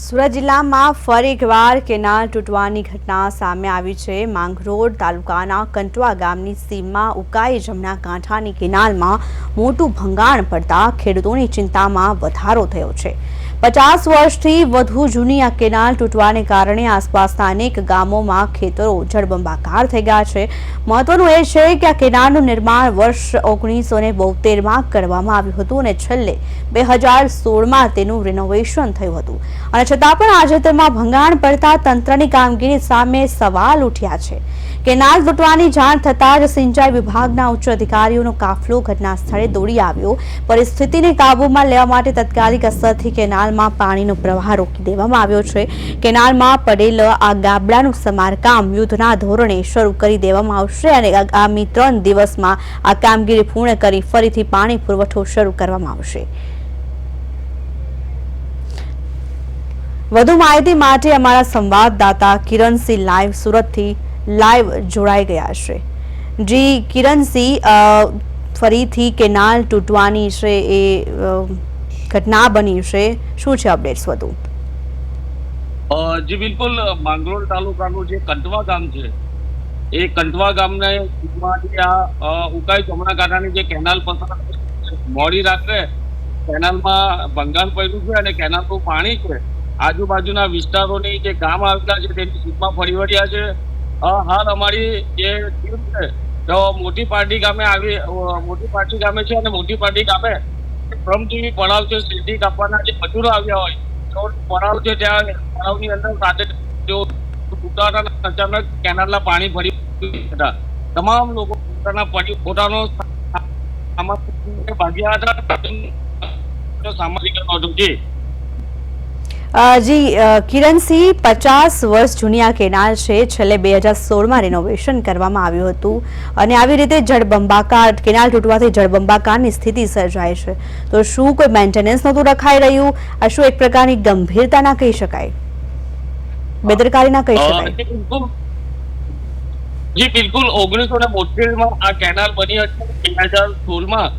સુરત જિલ્લામાં ફરી એકવાર કેનાલ તૂટવાની ઘટના સામે આવી છે। માંગરોળ તાલુકાના કંટવા ગામની સીમમાં ઉકાઈ જમણા કાંઠાની કેનાલમાં મોટું ભંગાણ પડતા ખેડૂતોની ચિંતામાં વધારો થયો છે। 50 વર્ષથી વધુ જૂની આ કેનાલ તૂટવાને કારણે આસપાસના અનેક ગામોમાં ખેતરો જળબંબાકાર થઈ ગયા છે। મહત્વનું એ છે કે આ કેનાલનું નિર્માણ વર્ષ 1972માં કરવામાં આવ્યું હતું અને છેલ્લે 2016માં તેનું રિનોવેશન થયું હતું અને છતાં પણ આજે તેમાં ભંગાણ પડતા તંત્રની કામગીરી સામે સવાલ ઉઠ્યા છે। કેનાલ તૂટવાની જાણ થતાં જ સિંચાઈ વિભાગના ઉચ્ચ અધિકારીઓનો કાફલો ઘટના સ્થળે દોડી આવ્યો। પરિસ્થિતિને કાબૂમાં લેવા માટે તાત્કાલિક અસરથી કેનાલમાં પાણીનો પ્રવાહ રોકી દેવામાં આવ્યો છે। કેનાલમાં પડેલ આ ગાબડાનું સમારકામ યુદ્ધના ધોરણે શરૂ કરી દેવામાં આવશે અને આગામી 3 દિવસમાં આ કામગીરી પૂર્ણ કરી ફરીથી પાણી પુરવઠો શરૂ કરવામાં આવશે। વધુ માહિતી માટે અમારા સંવાદદાતા કિરણસિંહ લાઈવ સુરતથી લાઈવ જોડાઈ ગયા છે। જી કિરણસિંહ, ફરીથી કેનાલ તૂટવાની છે એ ઘટના બની છે, શું છે અપડેટ્સ વધુ? જી બિલકુલ, માંગરોળ તાલુકાનું જે કંટવા ગામ છે એ કંટવા ગામને ઉકાઈ જમણા કાંઠાની જે કેનાલ પસાર મોડી રાત્રે કેનાલમાં ભંગાણ પડ્યું છે અને કેનાલનું પાણી છે આજુબાજુના વિસ્તારોની જે ગામ આવેલા છે તેની સીમમાં ફરી વળ્યા છે। હાલ અમારી જે ટીમ છે તો મોટી પાર્ટી ગામે છે અને મોટી પાર્ટી ગામે શ્રમજીવી પડાવ છે, સીડી કાપવાના જે મજૂરો આવ્યા હોય તો પડાવ છે, ત્યાં પડાવની અંદર સાથે જો તૂટવાના અચાનક કેનાલના પાણી ભરી હતા। તમામ લોકો પોતાનો સામાન ભાગ્યા હતા। સામાજિક જી કિરણસિંહ, 50 વર્ષ જૂની આ કેનાલ છે, છેલ્લે 2016માં રિનોવેશન કરવામાં આવ્યું હતું અને આવી રીતે જળબંબાકાર કેનાલ તૂટવાથી જળબંબાકારની સ્થિતિ સર્જાય છે, તો શું કોઈ મેન્ટેનન્સ નહોતું રખાઈ રહ્યું? આ શું એક પ્રકારની ગંભીરતા ના કહી શકાય, બેદરકારી ના કહી શકાય? જી બિલકુલ, 1972માં આ કેનાલ બની હતી। 2016માં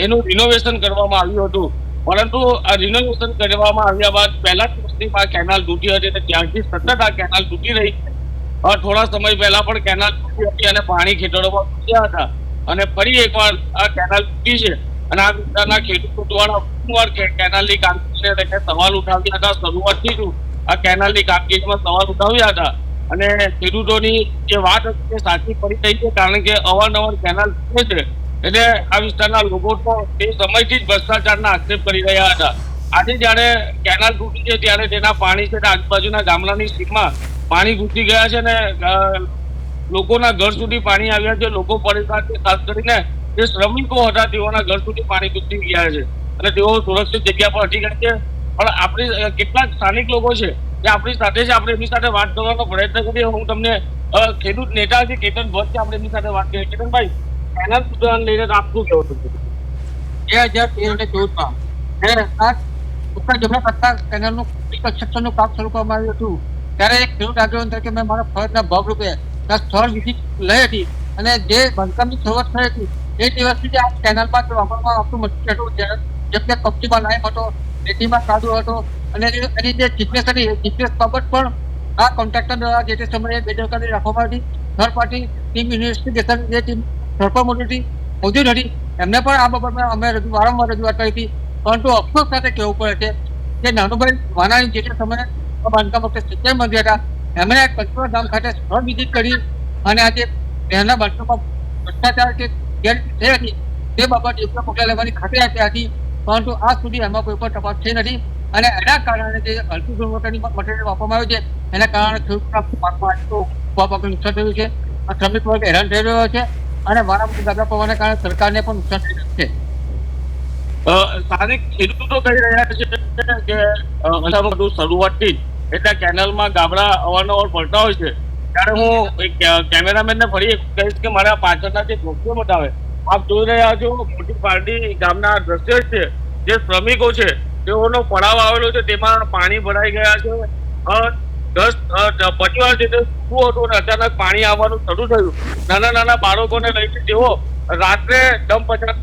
એનું રિનોવેશન કરવામાં આવ્યું હતું, પરંતુ આ રિનોવેશન કરવામાં આવ્યા બાદ પહેલા દિવસથી આ કેનાલ તૂટી હતી અને ત્યારથી સતત આ કેનાલ તૂટી રહી છે। થોડા સમય પહેલા પણ કેનાલ તૂટી હતી અને પાણી ખેતરોમાં ઘૂસ્યા હતા અને ફરી એકવાર આ કેનાલ તૂટી છે અને આ વિસ્તારના ખેડૂતો દ્વારા વારંવાર કેનાલની કામગીરીને લઈને સવાલ ઉઠાવ્યા હતા। શરૂઆતથી જ આ કેનાલની કામગીરીમાં સવાલ ઉઠાવ્યા હતા અને ખેડૂતોની જે વાત હતી તે સાચી પડી રહી છે, કારણ કે અવારનવાર કેનાલ તૂટે છે એટલે આ વિસ્તારના લોકો તો તે સમયથી જ ભ્રષ્ટાચારના આક્ષેપ કરી રહ્યા હતા। આજે જયારે કેનાલ તૂટી છે ત્યારે તેના પાણી છે આજુબાજુના ગામડાની સીમમાં પાણી ઘૂસી ગયા છે અને લોકોના ઘર સુધી પાણી આવ્યા છે। લોકો પરેશાન છે, ખાસ કરીને જે શ્રમિકો હતા તેઓના ઘર સુધી પાણી ઘૂસી ગયા છે અને તેઓ સુરક્ષિત જગ્યા પર હટી ગયા છે। પણ આપણી કેટલાક સ્થાનિક લોકો છે જે આપણી સાથે છે, આપણે એમની સાથે વાત કરવાનો પ્રયત્ન કરીએ। હું તમને ખેડૂત નેતા છે કેતન ભટ્ટ છે, આપણે એમની સાથે વાત કરીએ। કેતનભાઈ, કેનાલ તૂટવાને લઈને આપ શું કહેવો છો? 2013 અને 14માં ઉકાઈ જમણા કાંઠા કેનાલનું કન્સ્ટ્રક્શનનું કામ શરૂ કરવામાં આવ્યું હતું ત્યારે એક ખેડૂત આગેવાન તરીકે મેં મારા ફરજના ભાગરૂપે સ્થળ વિઝિટ લઈ હતી અને જે બાંધકામની શરૂઆત થઈ હતી એ દિવસથી જ આ કેનાલમાં વાપરવામાં આવતું મટીરિયલ હતું, જેમ કે કપચીમાં લાઈમ હતો, રેતીમાં કાદવ હતો અને એની જે ચીટનેસ હતી એ ચીટનેસ બાબત પણ આ કોન્ટ્રાક્ટર દ્વારા જે તે સમયે બેદરકારી રાખવામાં આવી। થર્ડ પાર્ટી ટીમ ઇન્વેસ્ટિગેશન જે ટીમ સરકાર મોટી મોજૂદ હતી એમને પણ આ બાબતમાં અમે વારંવાર રજૂઆત કરી હતી, પરંતુ અફસોસ સાથે કહેવું પડે છે કે નાનુભાઈ વાનાણી જે તે સમયે બાંધકામ વખતે સિંચાઈ મંત્રી હતા, એમણે કંટવા ગામ ખાતે સ્થળ વિઝિટ કરી અને આજે પહેલા બાંધકામમાં ભ્રષ્ટાચાર કે ગેરરીતિ થઈ હતી તે બાબત યોગ્ય પગલાં લેવાની ખાતરી આપી હતી, પરંતુ આજ સુધી એમાં કોઈ પણ તપાસ થઈ નથી અને એના કારણે જે હલકી ગુણવત્તાની મટીરિયલ વાપરવામાં આવ્યું છે એના કારણે ખેડૂતોના પાકમાં નુકસાન થયું છે, શ્રમિક વર્ગ હેરાન થઈ રહ્યો છે અને વારંવાર ગાબડા પડવાના કારણે સરકારને પણ નુકસાન થઈ રહ્યું છે। સ્થાનિક ખેડૂતો કહી રહ્યા છે કે શરૂઆતથી જ એટલે કેનાલમાં ગાબડા અવારનવાર પડતા હોય છે। ત્યારે હું કેમેરામેનને ફરી કહીશ કે મારા પાછળના જે દ્રશ્યો બતાવે, આપ જોઈ રહ્યા છો મોટી પાર્ટી ગામના દ્રશ્યો છે, જે શ્રમિકો છે તેઓનો પડાવ આવેલો છે તેમાં પાણી ભરાઈ ગયા છે। 10-15 વાર જેટલું શું હતું અને અચાનક પાણી આવવાનું શરૂ થયું। નાના બાળકોને લઈને તેઓ રાત્રે દમ પચાસ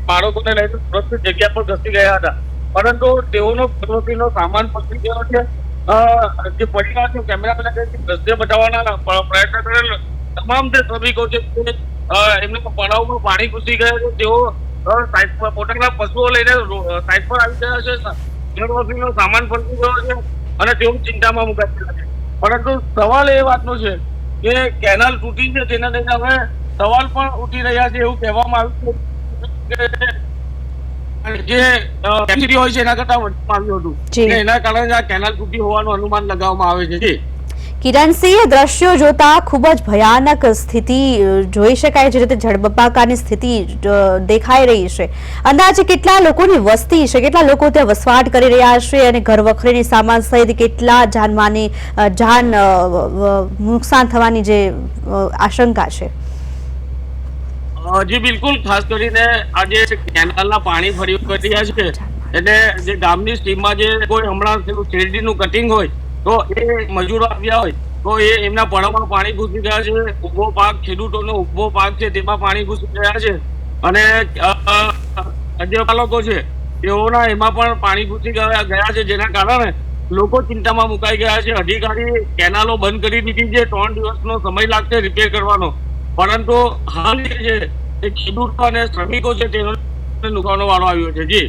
બાળકોને લઈને સુરક્ષિત જગ્યા પર ઘસી ગયા હતા, પરંતુ તેઓનો પ્રવૃત્તિનો સામાન પકડી ગયો છે જે પરિવાર છે કેમેરા દ્રશ્ય બતાવવાના પ્રયત્ન કરેલ તમામ જે શ્રમિકો છે એમને પડાવમાં પાણી ઘૂસી ગયા છે. તેઓ સાઈડ પર પોતાના પશુઓ લઈને સાઈડ પર આવી ગયા છે. ઘરવખરીનો સામાન ફરકી ગયો છે અને તેઓ ચિંતામાં મુકાઈ ગયા છે. પરંતુ સવાલ એ વાતનો છે કે કેનાલ તૂટી છે તેના લઈને હવે સવાલ પણ ઉઠી રહ્યા છે. એવું કહેવામાં આવ્યું છે કે જે હોય છે એના કરતા વધુ આવ્યું હતું. એના કારણે આ કેનાલ તૂટી હોવાનું અનુમાન લગાવવામાં આવે છે. કિરણસિંહ, દ્રશ્યો જોતા ખૂબ જ ભયાનક સ્થિતિ જોઈ શકાય છે. રીતે જળબંબાકારની સ્થિતિ દેખાઈ રહી છે. અંદાજે કેટલા લોકોની વસ્તી છે, કેટલા લોકો ત્યાં વસવાટ કરી રહ્યા છે અને ઘર વખરીની સામાન સહિત કેટલા જાન નુકસાન થવાની જે આશંકા છે? જી બિલકુલ, ખાસ કરીને આજે કેનાલના પાણી ફરી રહ્યા છે એટલે જે ગામની સીમમાં જે કોઈ હમણાં શેરડીનું કટિંગ હોય તો એ મજૂરો આવ્યા હોય તો એમના પડામાં પાણી ઘૂસી ગયા છે. ઉભો પાક, ખેડૂતોનો ઉભો પાક છે તેમાં પાણી ઘૂસી ગયા છે અને જે પાલકો છે તેઓના એમાં પણ પાણી ઘૂસી ગયા છે, જેના કારણે લોકો ચિંતામાં મુકાઈ ગયા છે. અધિકારી કેનાલો બંધ કરી દીધી છે. 3 દિવસનો સમય લાગશે રિપેર કરવાનો, પરંતુ હાલ જે ખેડૂતો અને શ્રમિકો છે તેનો નુકસાનનો વારો આવ્યો છે. જી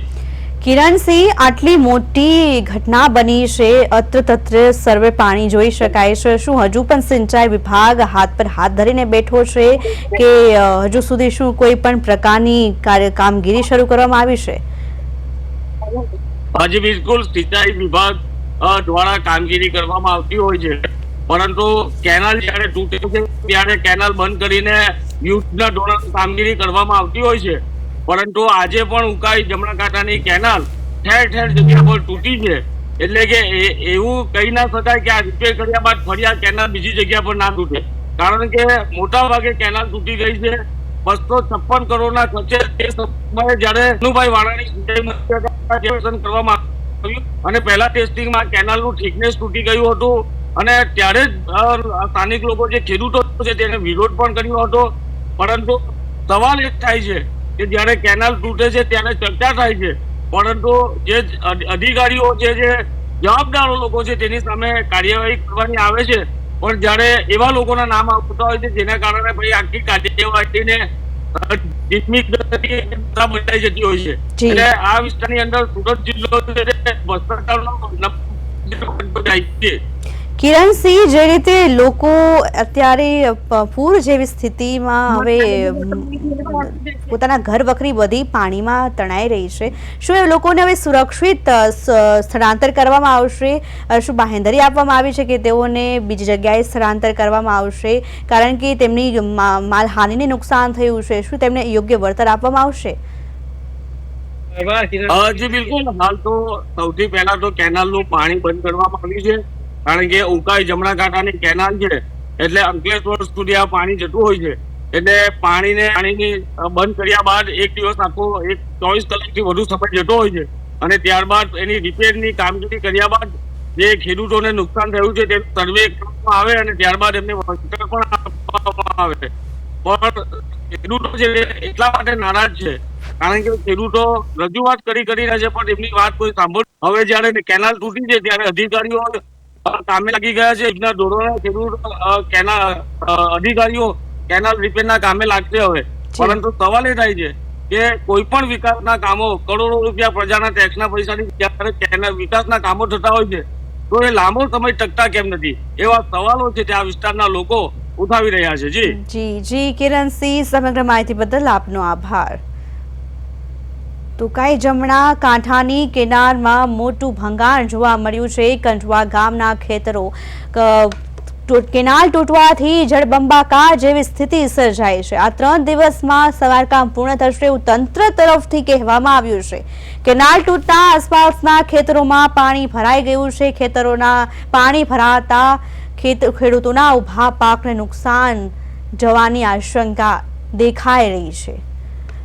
કિરણસિંહ, આટલી મોટી ઘટના બની છે, અત્ર તત્ર સર્વે પાણી જોઈ શકાય છે. શું હજુ પણ સિંચાઈ વિભાગ હાથ પર હાથ ધરીને બેઠો છે કે હજુ સુધી શું કોઈ પણ પ્રકારની કામગીરી શરૂ કરવામાં આવી છે? હજી બિલકુલ સિંચાઈ વિભાગ દ્વારા કામગીરી કરવામાં આવતી હોય છે, પરંતુ કેનાલ જયારે તૂટે છે ત્યારે કેનાલ બંધ કરીને યુદ્ધના ધોરણે કામગીરી કરવામાં આવતી હોય છે. પરંતુ આજે પણ ઉકાઈ જમણા કાંઠાની કેનાલ ઠેર ઠેર જગ્યા પર તૂટી છે. એટલે કે એવું કહી ના શકાય કે આ રિપેર કર્યા બાદ ફરી આ કેનાલ બીજી જગ્યા પર ના તૂટે, કારણ કે મોટા ભાગે કેનાલ તૂટી ગઈ છે. 256 કરોડના ખર્ચે તે સમયે જયારે અનુભાઈ વાળાની કરવામાં આવ્યું અને પહેલા ટેસ્ટિંગમાં કેનાલનું થિકનેસ તૂટી ગયું હતું અને ત્યારે જ સ્થાનિક લોકો જે ખેડૂતો છે તેને વિરોધ પણ કર્યો હતો. પરંતુ સવાલ એક થાય છે કે જયારે કેનાલ તૂટે છે ત્યારે ચર્ચા થાય છે, પરંતુ જે અધિકારીઓ છે, જે જવાબદારો લોકો છે તેની સામે કાર્યવાહી કરવાની આવે છે, પણ જયારે એવા લોકોના નામ આવતા હોય છે જેના કારણે ભાઈ આખી કાર્યવાહીને બદલાઈ જતી હોય છે. એટલે આ વિસ્તારની અંદર સુરત જિલ્લો છે. કિરણસિંહ, જે રીતે લોકો અત્યારે પૂર જેવી સ્થિતિમાં હવે પોતાના ઘર વખરી બધી પાણીમાં તણાઈ રહી છે, શું એ લોકોને હવે સુરક્ષિત સ્થળાંતર કરવામાં આવશે? શું બાંહેધરી આપવામાં આવી છે કે તેઓને બીજી જગ્યાએ સ્થળાંતર કરવામાં આવશે કારણ કે તેમની માલહાનિને નુકસાન થયું છે? શું તેમને યોગ્ય વળતર આપવામાં આવશે? જી બિલકુલ, હાલ તો સૌથી પહેલા તો કેનાલનું પાણી બંધ કરવામાં આવ્યું છે, કારણ કે ઉકાઈ જમણા કાંઠાની કેનાલ છે એટલે અંકલેશ્વર સુધી આ પાણી જતું હોય છે. એટલે પાણીની બંધ કર્યા બાદ એક દિવસ આખો 24 કલાકથી વધુ સમય જતો હોય છે અને ત્યારબાદ એની રિપેરની કામગીરી કર્યા બાદ જે ખેડૂતોને નુકસાન થયું છે તેનું સર્વે કરવામાં આવે અને ત્યારબાદ એમને વળતર પણ આપવામાં આવે. પણ ખેડૂતો છે એટલા માટે નારાજ છે કારણ કે ખેડૂતો રજૂઆત કરી રહ્યા છે પણ એમની વાત કોઈ સાંભળ. હવે જયારે કેનાલ તૂટી છે ત્યારે અધિકારીઓ કામે લાગી ગયા છે. યોજના ધોરણે અધિકારીઓ કેનાલ રિપેરના કામે લાગશે હવે, પરંતુ સવાલ એ થાય છે કે કોઈ પણ વિકાસના કામો કરોડો રૂપિયા પ્રજાના ટેક્સના પૈસાની જયારે વિકાસના કામો થતા હોય છે તો એ લાંબો સમય ટકતા કેમ નથી? એવા સવાલો છે તે આ વિસ્તારના લોકો ઉઠાવી રહ્યા છે. જી કિરણસિંહ, સમગ્ર માહિતી બદલ આપનો આભાર. ઉકાઈ જમણા કાંઠાની કેનાલમાં મોટું ભંગાણ જોવા મળ્યું છે. કંઠવા ગામના ખેતરો કેનાલ તૂટવાથી જળબંબાકાર જેવી સ્થિતિ સર્જાઈ છે. આ 3 દિવસમાં સમારકામ પૂર્ણ થશે એવું તંત્ર તરફથી કહેવામાં આવ્યું છે. કેનાલ તૂટતા આસપાસના ખેતરોમાં પાણી ભરાઈ ગયું છે. ખેતરોના પાણી ભરાતા ખેડૂતોના ઉભા પાકને નુકસાન જવાની આશંકા દેખાઈ રહી છે.